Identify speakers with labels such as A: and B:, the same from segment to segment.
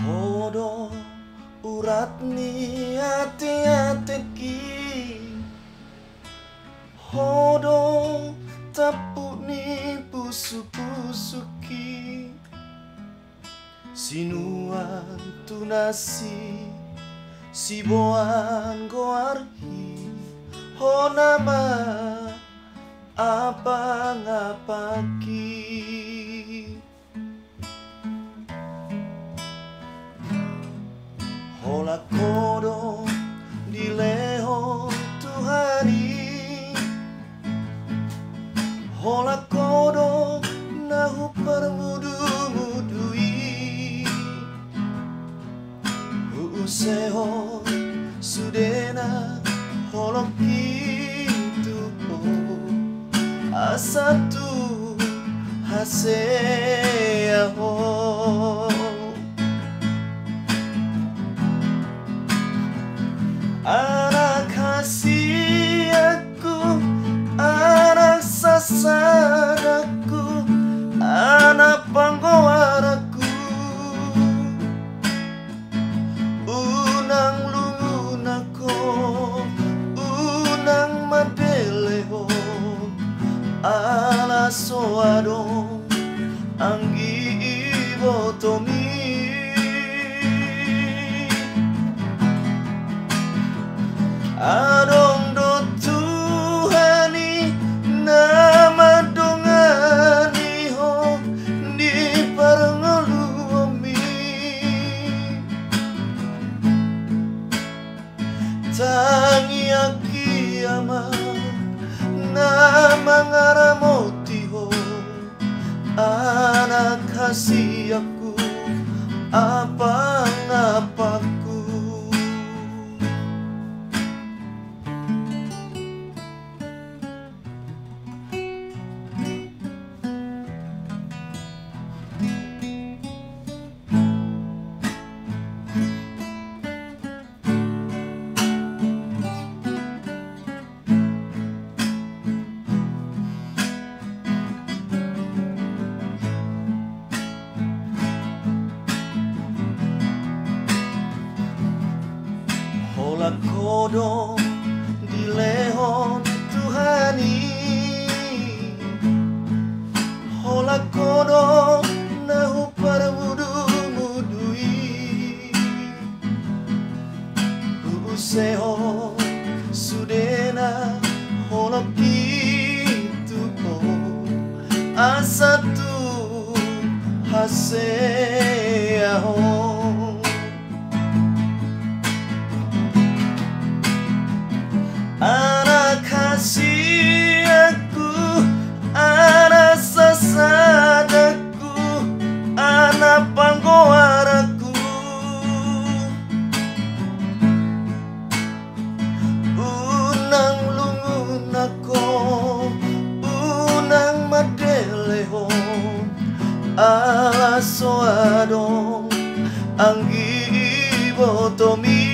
A: Hodo urat ni ati-atiki, hodo tapu ni pusu-pusuki, sinuan tunasi siboan goarhi, ho nama apa ngapaki. Hola kodo di leho Tuhani, hola kodo nahu permudu-mudui, useho sudena holok itu asatu haseaho. Anak kasih aku, anak sasaraku, anak panggowaraku, unang lungunako, unang madeleho, ala soadong anggi ibotomi. Adong do Tuhani nama dongani ho di parngeluami, tangi akiyama nama ngaramoti ho, anak kasih aku apa ngapaku. Hola kodo di lehon Tuhani, hola kodo nahu permudu-mudui, useho sudena holok itu asatu haseaho. Anak kasih aku, anak sasadaku, anak panggowaraku, unang lungunako, unang madeleho, ala soadong anggi ibotomi.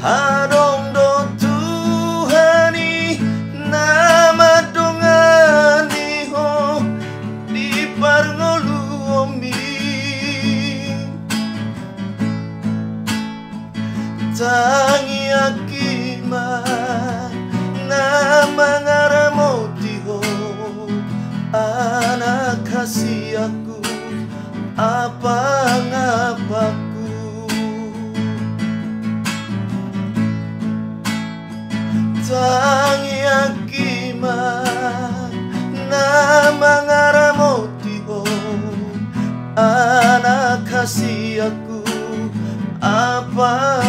A: Adong do Tuhani nama dongani ho di parngoluomi, tangi akima nama ngaramoti ho, anak kasih aku apa ngapaku. Tangi akima nama ngaramoti ho, anak kasih aku apa